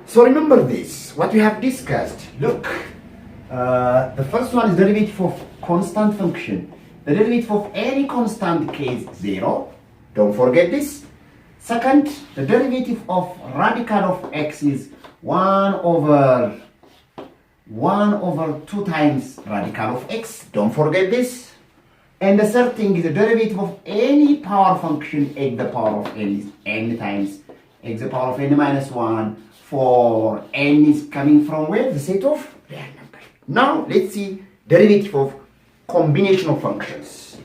So remember this, what we have discussed. Look, the first one is derivative of constant function. The derivative of any constant k is 0. Don't forget this. Second, the derivative of radical of x is 1 over 2 times radical of x. Don't forget this. And the third thing is the derivative of any power function x the power of n is n times x the power of n minus 1 for n is coming from where? The set of real numbers. Now let's see derivative of combination of functions.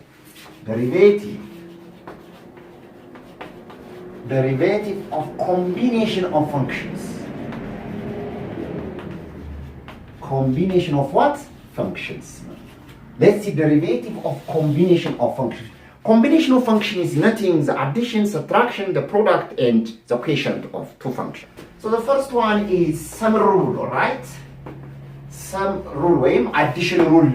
Derivative of combination of functions. Combination of what? Functions. Let's see derivative of combination of functions. Combination of functions is nothing, the addition, subtraction, the product, and the quotient of two functions. So the first one is sum rule, alright? Sum rule, addition rule,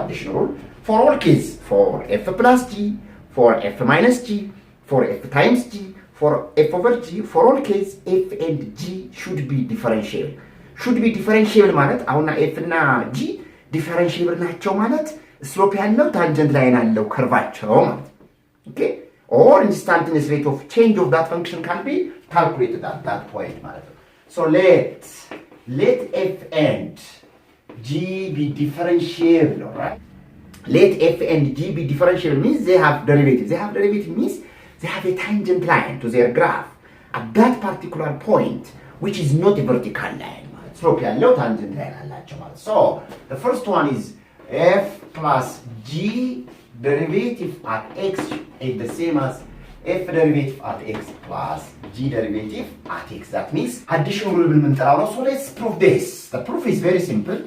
addition rule, for all cases, for f plus g, for f minus g, for f times g, for f over g, for all cases, f and g should be differentiable. Should be differentiable ማለት አሁንና f እና g differentiable ናቸው ማለት slope ያለው tangent line ያለው curvaቸው ማለት okay or instantaneous rate of change of that function can be calculated at that point ማለት ነው. So let f and g be differentiable, all right? Let f and g be differentiable means they have derivative. They have derivative means they have a tangent line to their graph at that particular point, which is not a vertical line. Slope ያለው tangent line አላቸው ማለት. So the first one is f plus g derivative at x is the same as f derivative at x plus g derivative at x. That means addition rule ብንጠራው ነው. So let's prove this. The proof is very simple.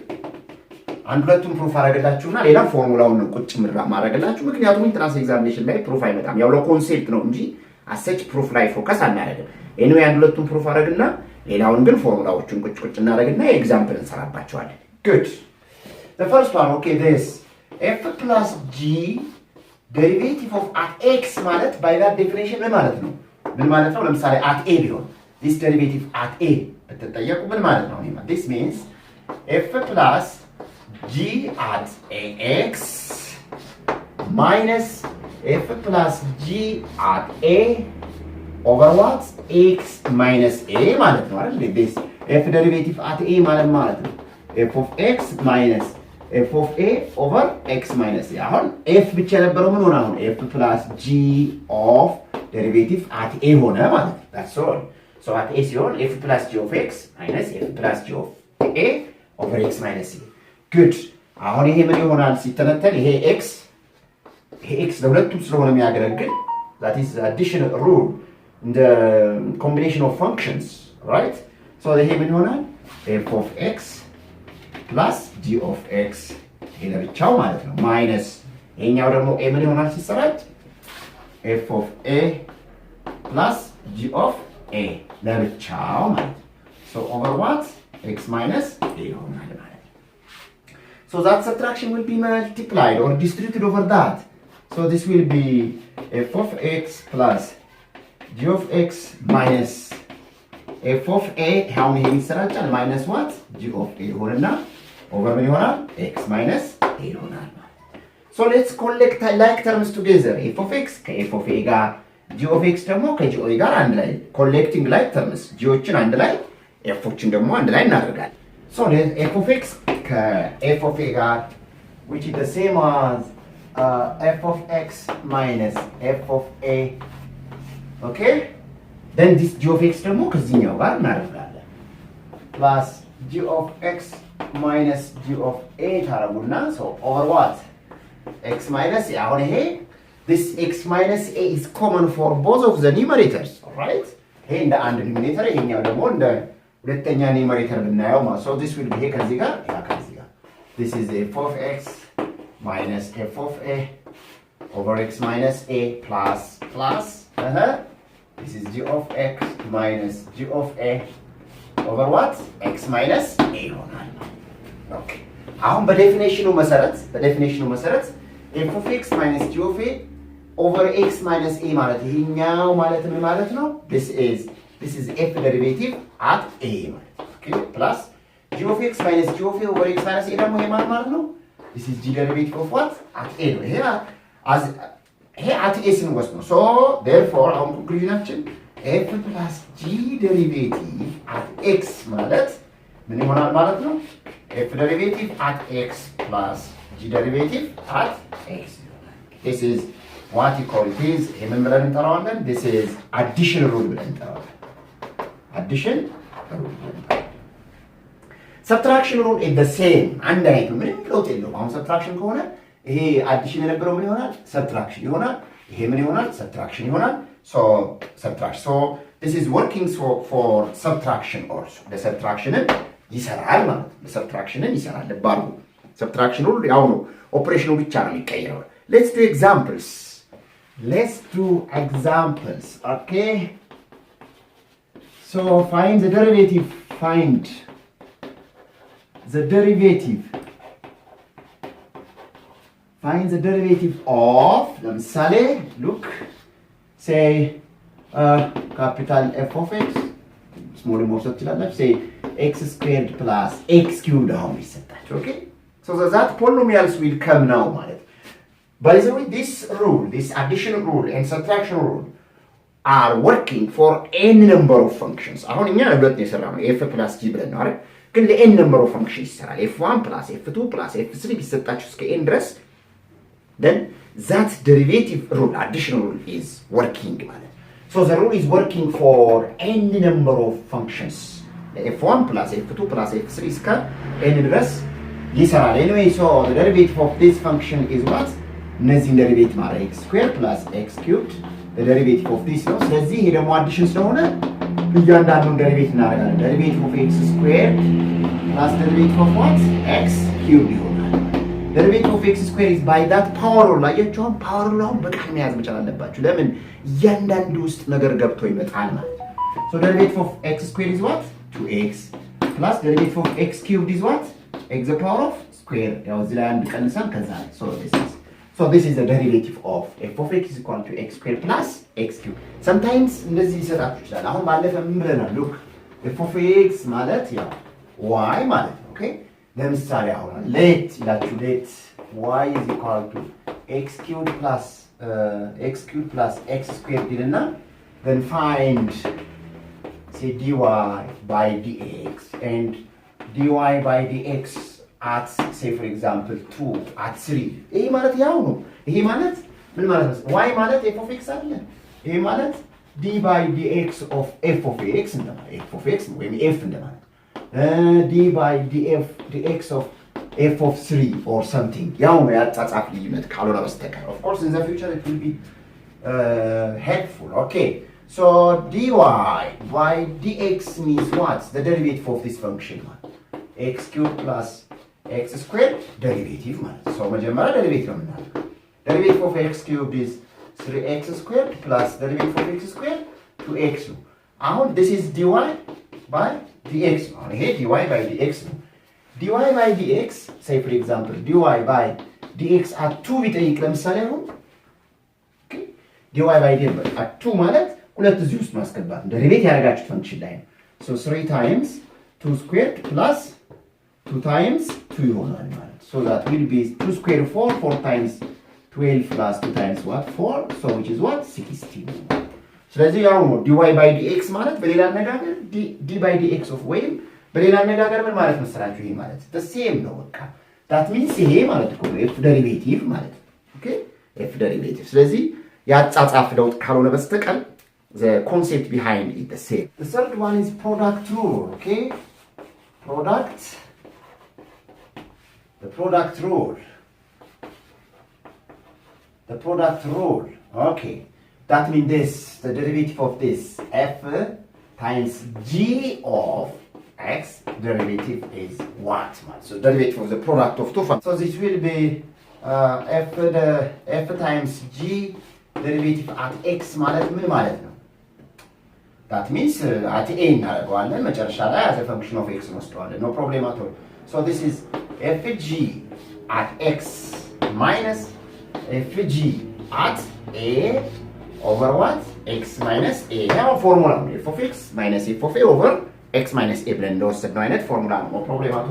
አንድ ሁለቱም ፕሩፍ አረጋግላችሁና ሌላ ፎርሙላውን ነው ቁጭ ማረጋግላችሁ ምክንያቱም ኢንትራንስ ኤግዛሚኔሽን ላይ ፕሩፍ አይመጣም ያው ለኮንሴፕት ነው እንጂ አሰች ፕሩፍ ላይ ፎከስ አናደርግም anyway አንድ ሁለቱም ፕሩፍ አረጋግልና ሌላውን ግን ፎርሙላዎቹን ቁጭ እናረጋግና ኤግዛምፕል እንሰራባቸዋለን good the first one okay this f plus g derivative of at x ማለት by that definition ምን ማለት ነው ለምሳሌ at a ቢሆን this derivative at a በተጠየቁ ምን ማለት ነው this means f plus g at ax minus f plus g at a over what? X minus a ማለት ነው አይደል? this f derivative at a ማለት ነው f of x minus f of a over x minus a አሁን f ብቻ ነበረው ምን ሆነ አሁን f plus g of derivative at a ሆነ ማለት ነው that's all so at a ሲሆን f plus g of x minus f plus g of a over x minus a good አሁን ይሄ ምን ይሆናል ሲተነተን ይሄ x ለሁለቱም ስለሆነ የሚያገለግል that is the addition rule in the combination of functions right so ይሄ ምን ይሆናል f of x plus g of x ይሄ ለብቻው ማለት ነው minus ይሄኛው ደግሞ a ምን ይሆናል ሲሰራጭ f of a plus g of a ለብቻው ማለት so over what x minus a ይሆናል ማለት so that subtraction will be multiplied or distributed over that so this will be f of x plus g of x minus f of a how many ይሰራጫል minus what g of a ይሆንና over ምን ይሆናል x minus a ይሆናል so let's collect like terms together f of x ከf of a ጋር g of x ደግሞ ከg of a ጋር አንድ ላይ collecting like terms gዎችን አንድ ላይ fዎችን ደግሞ አንድ ላይ እናደርጋለን so f of x ከf of a ጋር which is the same as f of x minus f of a okay then this g of x ደግሞ ከዚህኛው ጋር እናደርጋለን plus g of x minus g of a ታረጉና so over what x minus a አሁን ይሄ this x minus a is common for both of the numerators all right ይሄ እንደ አንድ ኑሜሬተር ይሄኛው ደግሞ እንደ ሁለተኛ ኑሜሬተር ብናየው ማለት so this will be ከዚህ ጋር ከዚህ ጋር this is f of x minus f of a over x minus a plus this is g of x minus g of a over what x minus a ይሆናል okay አሁን በዴፊኒሽኑ መሰረት f of x minus g of a over x minus a ማለት ይሄኛው ማለት ምን ማለት ነው this is this is f derivative at a ማለት ነው። okay plus g of x minus g of a over x minus a ደግሞ ይሄ ማለት ነው this is g derivative of what at a ነው። ይሄ at a ስንወስድ ነው። so therefore አሁን ኮንክሉዥናችን f plus g derivative at x ማለት ምን ይሆናል ማለት ነው? f derivative at x plus g derivative at x. This is what you call it is ምን ብለን እንጠራዋለን? This is addition rule ብለን እንጠራዋለን። addition rule subtraction rule is the same አንድ አይነት ነው። ምንም ለውጥ የለውም። አሁን subtraction ከሆነ ይሄ addition የነበረው ምን ይሆናል? subtraction ይሆናል። ይሄ ምን ይሆናል? subtraction ይሆናል። so subtraction. So this is working for subtraction also. the subtraction ይሰራል ማለት ነው። subtraction ይሰራል ባሩ subtraction rule ያው ነው። ኦፕሬሽኑ ብቻ ነው የሚቀየረው። let's do examples. Okay, so find the derivative of ለምሳሌ look say capital F of x small መውሰድ ትችላላችሁ say x squared plus x cubed አሁን ይሰጣችሁ okay so that polynomials will come now ማለት by the way this addition rule and subtraction rule are working for any number of functions አሁን እኛ ለሁለት ነው የሰራነው f plus g ብለን ነው አይደል ግን ለn number of functions ይሰራል f1 plus f2 plus f3 ቢሰጣችሁ እስከ n ድረስ then that derivative rule addition rule is working ማለት so the rule is working for any number of functions f1 plus f2 plus f3 እስከ n ድረስ ይሰራል anyway so the derivative of this function is what እነዚህን derivative ማለት x squared plus x cubed the derivative of this ነው ስለዚህ ይሄ ደግሞ addition ስለሆነ እያንዳንዱን derivative እናደርጋለን derivative of x squared plus derivative of what x cubed ይሆናል derivative of x squared is by that power rule አያችሁ power rule አሁን በቃል መያዝ መቻል አለባችሁ ለምን እያንዳንዱ ውስጥ ነገር ገብቶ ይመጣል ማለት so derivative of x squared is what 2x plus derivative of x cubed is what x the power of square ያው እዚህ ላይ አንድ ቀንሰን ከዛ so this is the derivative of f of x is equal to x squared plus x cubed sometimes እንደዚህ ይሰጣችሁ ይችላል አሁን ባለፈ ምን ብለናል look f of x ማለት ያው y ማለት ነው okay ለምሳሌ አሁን let y is equal to x cubed plus x squared ይልና then find say dy by dx and dy by dx at say for example 2 at 3 ይሄ ማለት ያው ነው ይሄ ማለት ምን ማለት ነው y ማለት f of x አይደለ ይሄ ማለት d by dx of f of x እንደማለት f of x ወይም f እንደማለት d by dx of f of 3 or something ያው ነው ያጻጻፍ ልዩነት ካልሆነ በስተቀር of course in the future it will be helpful okay so dy by dx means what the derivative of this function x cubed plus x squared derivative ማለት so መጀመሪያ derivative ነው የምናደርገው derivative of x cubed is 3x squared plus derivative of x squared 2x ነው አሁን this is dy by dx ነው ይሄ dy by dx ነው dy by dx say for example dy by dx at 2 ቢጠይቅ ለምሳሌ አሁን okay dy by dx at 2 ማለት ሁለት እዚህ ውስጥ ማስገባት derivative ያደረጋችሁት ፈንክሽን ላይ ነው so 3 times 2 squared plus 2 times 2 ይሆናል ማለት so that will be 2 squared 4 times 12 plus 2 times what 4 so which is what 16 ስለዚህ ያው ነው dy by dx ማለት በሌላ አነጋገር d by dx of ወይም በሌላ አነጋገር ምን ማለት መሰላችሁ ይሄ ማለት the same ነው በቃ that means ይሄ ማለት እኮ f derivative ማለት okay f derivative ስለዚህ ያጻጻፍ ለውጥ ካልሆነ በስተቀር the concept behind it the same the third one is product rule okay the product rule okay that means this the derivative of this f times g of x derivative is what so derivative of the product of two functions so this will be f times g derivative at x ማለት ምን ማለት ነው that means at a እናደርገዋለን መጨረሻ ላይ as a function of x እንወስደዋለን no problem at all so this is fg at x minus fg at a over what x minus a ያው ፎርሙላ ነው f of x minus f of a over x minus a ብለን እንደወሰድነው አይነት ፎርሙላ ነው ፕሮብሌም አቶ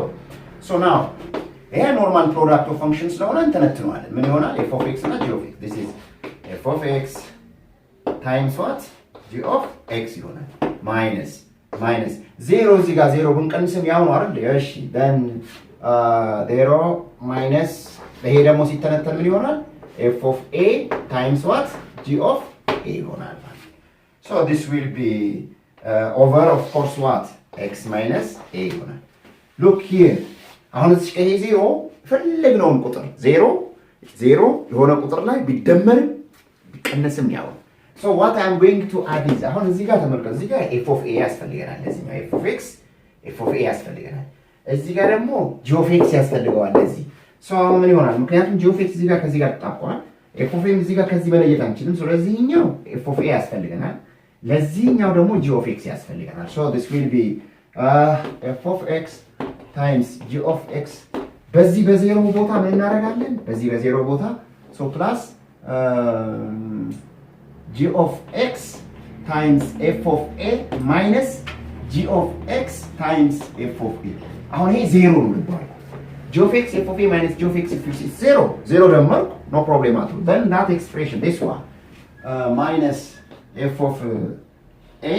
so now ይሄ ኖርማል ፕሮዳክት ኦፍ ፈንክሽን ስለሆነ እንተነትነዋለን ምን ይሆናል f of x እና g of x this is f of x times what g of x ይሆናል minus 0 እዚህ ጋር 0 ብንቀንስም ያው ነው አይደል እሺ then 0 minus ይሄ ደግሞ ሲተነተን ምን ይሆናል f of a times what g of a ይሆናል so this will be over of course what x minus a ይሆናል look here አሁን እዚህ ከሄ 0 ፈለግነውን ቁጥር 0 የሆነ ቁጥር ላይ ቢደመርም ቢቀነስም ያው so what I am going to add is አሁን እዚህ ጋር ተመልከቱ እዚህ ጋር f of a ያስፈልገናል እዚህኛው f of a ያስፈልገናል እዚህ ጋር ደግሞ g of x ያስፈልገዋል እዚህ so አሁን ምን ይሆናል ምክንያቱም g of x እዚህ ጋር ከዚህ ጋር ተጣብቋል f of a እዚህ ጋር ከዚህ መለየት አንችልም ስለዚህኛው f of a ያስፈልገናል ለዚህኛው ደግሞ g of x ያስፈልገናል so this will be f of x times g of x በዚህ በዜሮ ቦታ ምን እናደርጋለን በዚህ በዜሮ ቦታ so plus g of x times f of a minus g of x times f of a አሁን ይሄ ዜሮ ነው ልባል g of x f of a minus g of x if you see zero ደመርኩ no problem at all then that expression this one minus f of a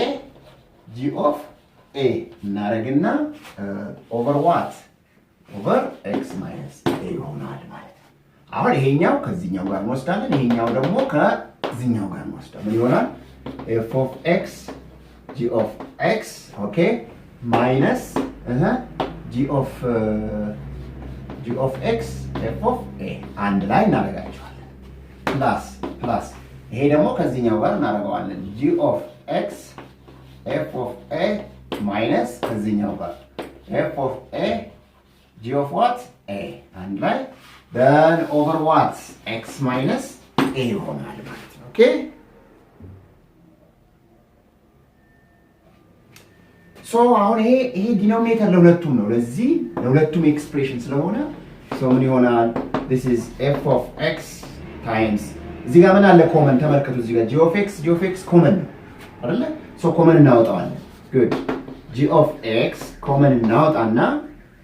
g of a እናደርግና over what over x minus a ይሆናል ማለት ነው አሁን ይሄኛው ከዚህኛው ጋር እንወስዳለን ይሄኛው ደግሞ ከዚህኛው ጋር እንወስዳለን ምን ይሆናል f of x g of x okay minus g of x f of a አንድ ላይ እናደርጋቸዋለን plus ይሄ ደግሞ ከዚህኛው ጋር እናደርገዋለን g of x f of a minus ከዚህኛው ጋር f of a g of what a and like then over what x minus a ይሆናል ማለት ነው okay so አሁን ይሄ ዲኖሚኔተር ለሁለቱም ነው ለሁለቱም ኤክስፕሬሽን ስለሆነ so ምን ይሆናል this is f of x times እዚህ ጋር ምን አለ ኮመን ተመልከቱ እዚህ ጋር g of x ኮመን ነው አይደለ so ኮመን እናወጣዋለን good g of x ኮመን እናወጣና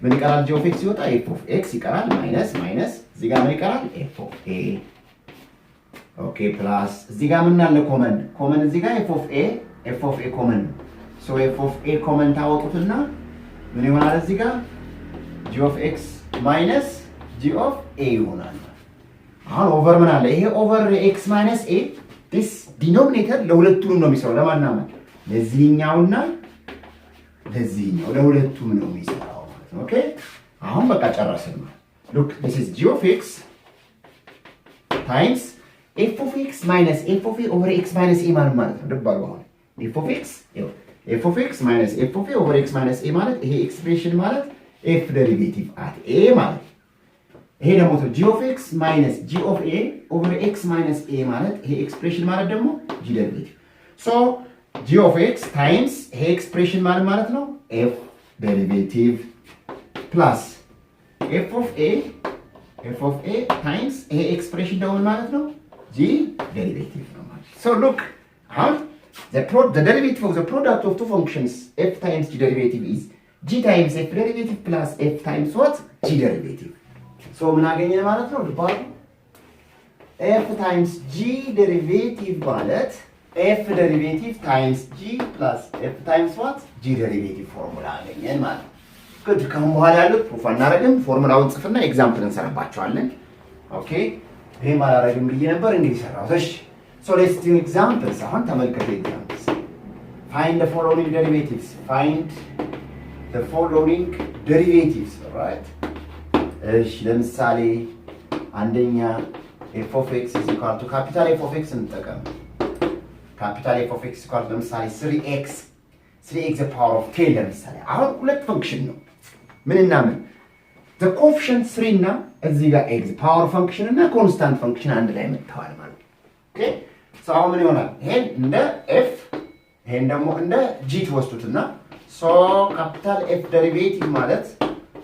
ምን ይቀራል g of x ይወጣ f of x ይቀራል minus እዚህ ጋር ምን ይቀራል f of a okay plus እዚህ ጋር ምን አለ ኮመን እዚህ ጋር f of a ኮመን so f of a ኮመን ታወጡትና ምን ይሆናል እዚህ ጋር g of x minus g of a ይሆናል አሁን ኦቨር ምን አለ ይሄ ኦቨር x minus a this denominator ለሁለቱም ነው የሚሰራው ለማናማ ለዚህኛውና ለዚህኛው ለሁለቱም ነው የሚሰራው okay አሁን በቃ ጨረስን look this is g of x times f of x minus f of a over x minus a ማለት ነው ደባሉ አሁን f of x minus f of a over x minus a ማለት ይሄ ኤክስፕሬሽን ማለት f derivative at a ማለት ይሄ ደግሞ g of x minus g of a over x minus a ማለት ይሄ ኤክስፕሬሽን ማለት ደግሞ g derivative so g of x times ይሄ ኤክስፕሬሽን ማለት ነው f derivative plus f of a times ይሄ ኤክስፕሬሽን ደግሞ ማለት ነው g derivative ነው ማለት so look how the derivative of the product of two functions f times g derivative is g times f derivative plus f times what g derivative so ምን አገኘን ማለት ነው ልባል f times g derivative ማለት f derivative times g plus f times what g derivative ፎርሙላ አገኘን ማለት ነው good ከአሁን በኋላ ያሉት ፕሩፍ አናደርግም ፎርሙላውን ጽፍና ኤግዛምፕል እንሰራባቸዋለን ኦኬ ይሄ ማላረግም ብዬ ነበር እንግዲህ ሰራሁት እሺ so let's do examples አሁን ተመልከቱ examples find the following derivatives right እሺ ለምሳሌ አንደኛ f of x is equal to capital F of x እንጠቀም capital F of x is equal to ለምሳሌ 3x the power of 10 ለምሳሌ አሁን ሁለት ፈንክሽን ነው ምንና ምን the coefficient 3 እና እዚህ ጋር x power function እና constant function አንድ ላይ መጥተዋል ማለት ነው okay so አሁን ምን ይሆናል ይሄን እንደ f ይሄን ደግሞ እንደ g ትወስዱትና so capital F derivative ማለት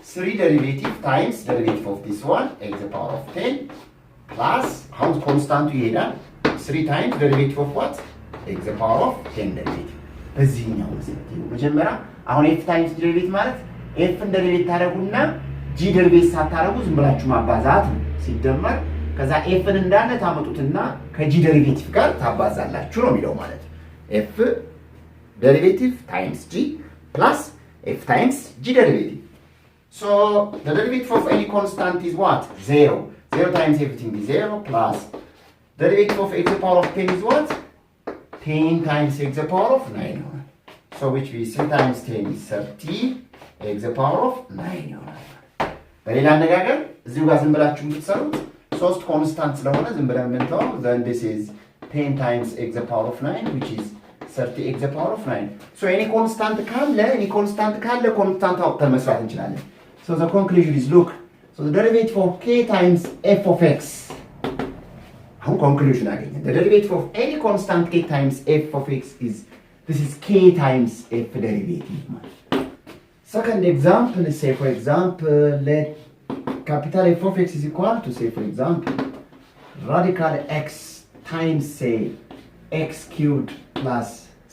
3 derivative times derivative of this one x the power of 10 plus how constant ይሄዳል 3 times derivative of what x the power of 10 derivative በዚህኛው መሰረት መጀመሪያ አሁን f times g derivative ማለት f እንደ derivative ታደርጉና g derivative ሳታደርጉ ዝም ብላችሁ ማባዛት ሲደመር ከዛ f ን እንዳለ ታመጡትና ከg derivative ጋር ታባዛላችሁ ነው የሚለው ማለት f derivative times g plus f times g derivative. So the derivative of any constant is what? 0. 0 times everything is 0 plus derivative of x to the power of 10 is what? 10 times x to the power of 9. So which means 3 times 10 is 30 x to the power of 9. በሌላ አነጋገር እዚሁ ጋር ዝም ብላችሁ የምትሰሩት ሶስት ኮንስታንት ስለሆነ ዝም ብለን የምንተው then this is 10 times x to the power of 9 which is 30 x to the power of 9. So any constant ካለ ኮንስታንት አውጥተን መስራት እንችላለን. So the conclusion is look. So the derivative of k times f of x. How conclusion again? The derivative of any constant k times f of x is this is k times f derivative. Second example, say for example, let capital F of x is equal to say for example radical x times say x cubed plus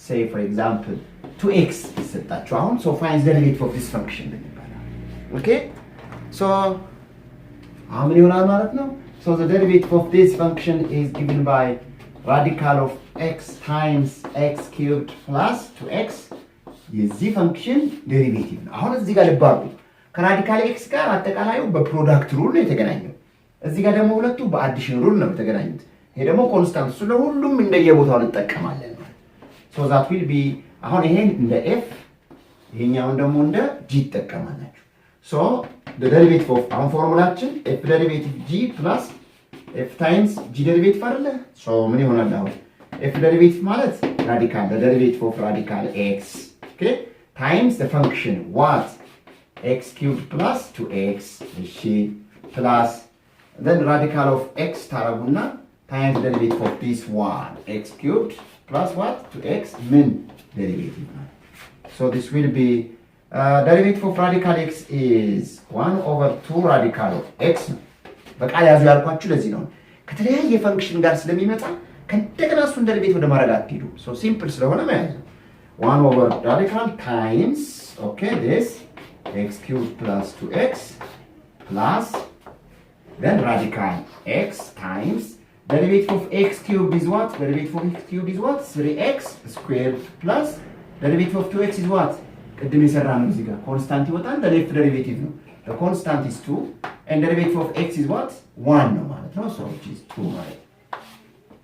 say for example 2x is set that round. So find the derivative of this function. Okay? So how many are ማለት ነው? So the derivative of this function is given by radical of x times x cubed plus 2x. የዚህ ፈንክሽን ዴሪቬቲቭ ነው። አሁን እዚህ ጋር ልባሩ ከራዲካል ኤክስ ጋር አጠቃላዩ በፕሮዳክት ሩል ነው የተገናኘው። እዚህ ጋር ደግሞ ሁለቱ በአዲሽን ሩል ነው የተገናኙት። ይሄ ደግሞ ኮንስታንት ስለሁሉም እንደየቦታው እንጠቀማለን ማለት so that will be አሁን ይሄን እንደ f ይሄኛውን ደግሞ እንደ g ተጠቀማላችሁ። so the derivative of አሁን ፎርሙላችን f derivative g plus f times g derivative አይደለ? so ምን ይሆናል አሁን f derivative ማለት radical the derivative of radical x okay times the function what x cubed plus 2x plus then radical of x ታረጉና times the derivative of this one x cubed plus what 2x min derivative. So this will be derivative of radical x is 1 over 2 radical of x. በቃል ያዙ ያልኳችሁ ለዚህ ነው ከተለያየ ፈንክሽን ጋር ስለሚመጣ ከእንደገና እሱን ደሪቬቲቭ ወደ ማድረግ አትሄዱ so simple ስለሆነ መያዝ 1 over radical times okay this x cubed plus 2x plus then radical x times derivative of x cubed is what? Derivative of x cubed is what? 3x squared plus derivative of 2x is what? ቅድም የሰራነው እዚህ ጋር ኮንስታንት ይወጣል the left derivative ነው the constant is 2 and derivative of x is what? 1 ነው ማለት ነው so which is 2 ማለት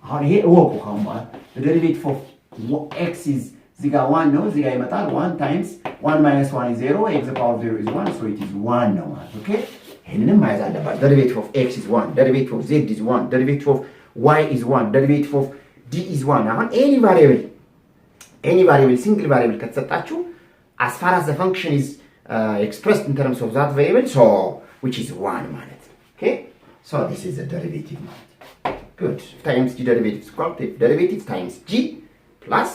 አሁን ይሄ እወቁ ካሁን በኋላ the derivative of x is እዚህ ጋር 1 ነው እዚህ ጋር ይመጣል 1 times 1 minus 1 is 0 x the power of 0 is 1 so it is 1 ነው ማለት okay ይሄንንም ማየት አለባችሁ derivative of x is 1 derivative of z is 1 derivative of y is 1 derivative of d is 1 አሁን any variable single variable ከተሰጣችሁ as far as the function is expressed in terms of that variable so which is 1 ማለት okay so this is the derivative ማለት good f times g derivative is equal to f derivative times g plus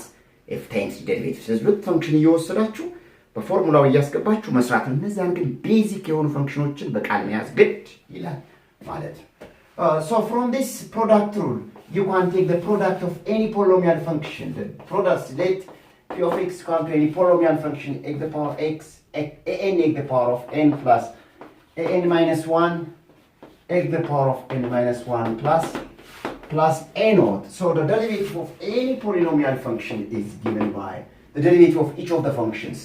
f times g derivative ስለዚህ ሁለት ፈንክሽን እየወሰዳችሁ በፎርሙላው እያስገባችሁ መስራት ነው እነዛን ግን ቤዚክ የሆኑ ፈንክሽኖችን በቃል መያዝ ግድ ይላል ማለት ነው so from this product rule you can take the product of any polynomial function the product let p of x equal to any polynomial function x the power x n x the power of n plus n minus 1 x the power of n minus 1 plus a naught so the derivative of any polynomial function is given by the derivative of each of the functions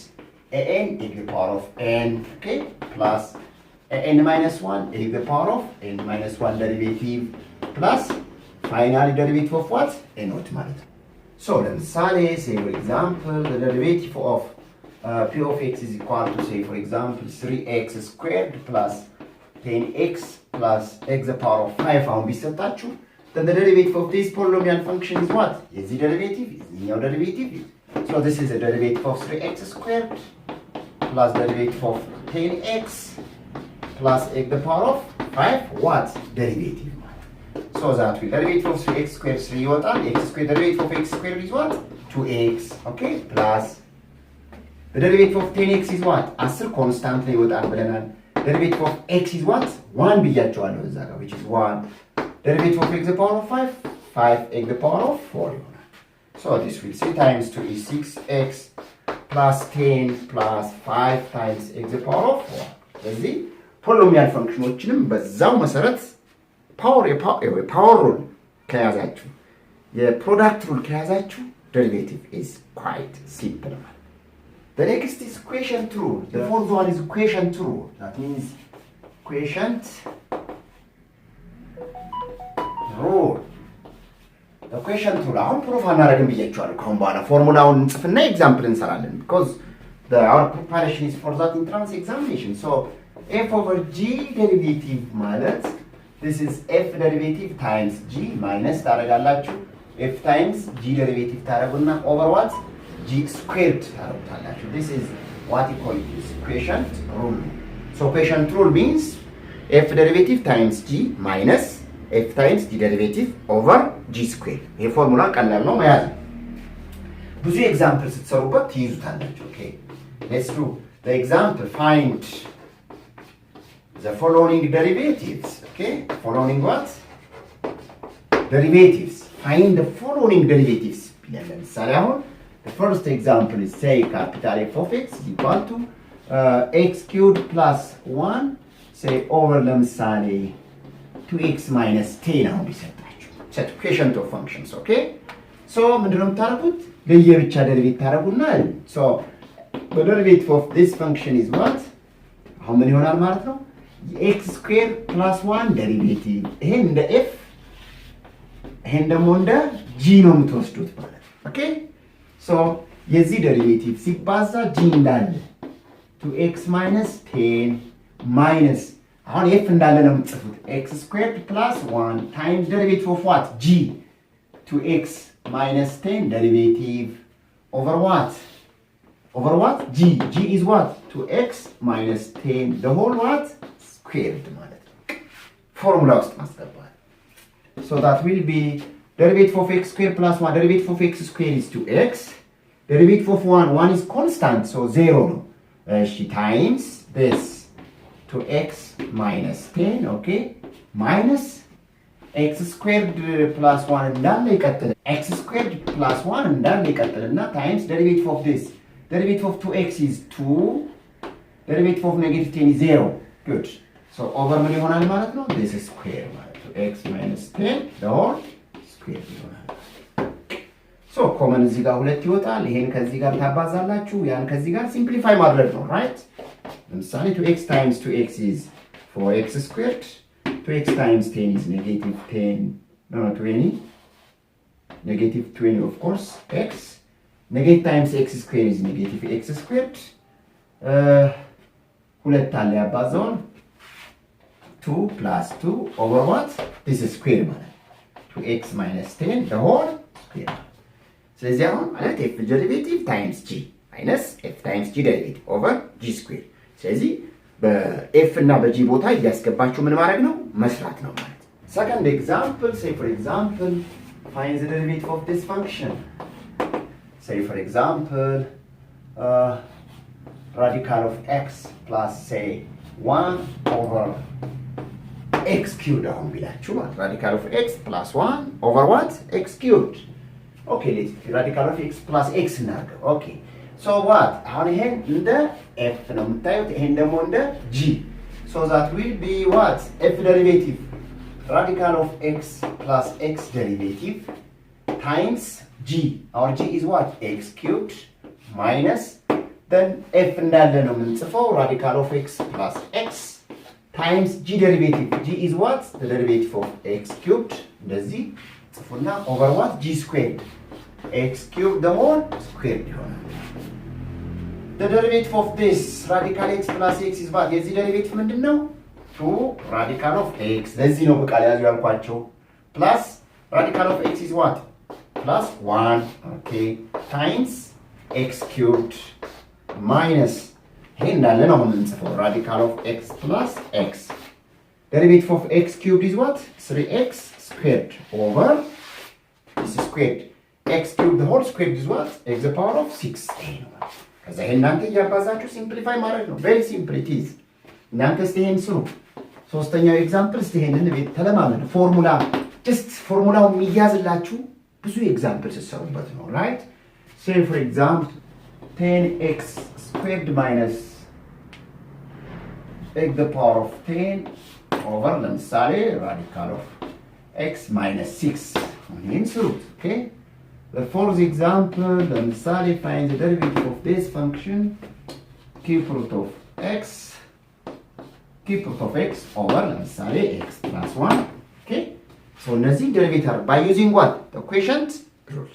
n to the power of n okay plus n minus 1 to the power of n minus 1 derivative plus finally derivative of what? a naught ማለት so ለምሳሌ say for example the derivative of p of x is equal to say for example 3x squared plus 10x plus x the power of 5 አሁን ቢሰጣችሁ then the derivative of this polynomial function is what? የዚህ derivative የዚህኛው derivative so this is the derivative of 3x squared plus derivative of 10x plus x the power of 5 what? Derivative. So that we derivative of 3x squared 3 ይወጣል x squared derivative of x squared is what? 2x okay plus the derivative of 10x is what? 10 constant ላይ ይወጣል ብለናል derivative of x is what? 1 ብያቸዋለሁ እዛ ጋር which is 1 derivative of x the power of 5 5 x the power of 4 ይሆናል So this will say times 2 is 6x plus 10 plus 5 times x the power of 4. ስለዚህ ፖሊኖሚያል ፈንክሽኖችንም በዛው መሰረት ፓወር ሩል ከያዛችሁ የፕሮዳክት ሩል ከያዛችሁ derivative is quite simple. The next is quotient rule. The fourth one is quotient rule. That means quotient rule. The quotient rule. አሁን ፕሩፍ አናደርግም ብያችኋለሁ። ከአሁን በኋላ ፎርሙላውን እንጽፍና ኤግዛምፕል እንሰራለን because our preparation is for that entrance examination. So f over g derivative ማለት this is f derivative times g minus ታደርጋላችሁ f times g derivative ታደርጉና over what g squared ታደርጉታላችሁ. This is what we call it quotient rule. So quotient rule means f derivative times g minus f times g derivative over g squared. ይሄ ፎርሙላ ቀላል ነው መያዝ። ብዙ ኤግዛምፕል ስትሰሩበት ትይዙታላችሁ. Okay, let's do the example. Find the following derivatives. Okay, following what derivatives. Find the following derivatives. ለምሳሌ አሁን the first example is say capital F of x is equal to x cubed plus 1 say over ለምሳሌ 2x minus 10 አሁን ቢሰጣችሁ set quotient of functions. Okay, so ምንድነው የምታደርጉት ለየብቻ ደሪቬት ታደርጉና so the derivative of this function is what አሁን ምን ይሆናል ማለት ነው x squared plus 1 derivative ይሄ እንደ f ይሄን ደግሞ እንደ g ነው የምትወስዱት ማለት ነው። ኦኬ ሶ የዚህ ዴሪቬቲቭ ሲባዛ g እንዳለ 2x minus 10 minus አሁን f እንዳለ ነው የምትጽፉት x squared plus 1 times derivative of what g 2x minus 10 derivative over what g is what 2x minus 10 the whole what squared ማለት ነው ፎርሙላ ውስጥ ማስገባት. So that will be derivative of x squared plus 1. Derivative of x squared is 2x. Derivative of 1 is constant, so 0. Times this 2x minus 10, okay? Minus x squared plus 1 እንዳለ ይቀጥል x squared plus 1 እንዳለ ይቀጥልና times derivative of this. Derivative of 2x is 2. Derivative of negative 10 is 0. Good. So over ምን ይሆናል ማለት ነው? This is square ማለት x minus 10 the whole square ይሆናል. So common እዚህ ጋር ሁለት ይወጣል። ይሄን ከዚህ ጋር ታባዛላችሁ ያን ከዚህ ጋር ሲምፕሊፋይ ማድረግ ነው right? ለምሳሌ 2x times 2x is 4x squared. 2x times 10 is negative 10 no 20 negative 20 of course x negative times x squared is negative x squared ሁለት አለ ያባዛውን 2 plus 2 over what? This is square ማለት 2x minus 10 the whole square. ስለዚህ አሁን ማለት f derivative times g minus f times g derivative over g square. ስለዚህ በf እና በg ቦታ እያስገባችሁ ምን ማድረግ ነው መስራት ነው ማለት. Second example, say for example find the derivative of this function. Say for example radical of x plus say 1 over x cubed አሁን ቢላችሁ ማለት radical of x plus 1 over what x cubed. Okay, let's radical of x plus x እናድርገው. Okay, so what አሁን ይሄን እንደ f ነው የምታዩት ይሄን ደግሞ እንደ g. So that will be what f derivative radical of x plus x derivative times g. Our g is what x cubed minus then f እንዳለ ነው የምንጽፈው radical of x plus x times g derivative. G is what? The derivative of x cubed. እንደዚህ ጽፉና over what? G squared. X cubed the whole squared ይሆናል. The derivative of this radical x plus x is what? የዚህ derivative ምንድነው? 2 radical of x. ለዚህ ነው በቃ ያዙ ያልኳቸው. Plus radical of x is what? Plus 1. Okay. Times x cubed minus ይሄ እንዳለ ነው የምንጽፈው radical of x plus x. Derivative of x cubed is what? 3x squared over this is squared. X cubed the whole squared is what? X the power of 6. ከዛ ይሄ እናንተ እያባዛችሁ ሲምፕሊፋይ ማድረግ ነው. Very simple it is. እናንተ እስቲ ይሄን ስሩ. ሶስተኛው ኤግዛምፕል እስቲ ይሄንን ቤት ተለማመዱ. ፎርሙላ ጀስት ፎርሙላው የሚያዝላችሁ ብዙ ኤግዛምፕል ስትሰሩበት ነው ራይት ሴይ ፎር ኤግዛምፕል 10x squared minus x the power of 10 over ለምሳሌ radical of x minus 6 ይህን ስሩት ኦኬ the fourth example ለምሳሌ find the derivative of this function cube root of x over ለምሳሌ x plus 1 okay so እነዚህ derivative by using what the quotient rule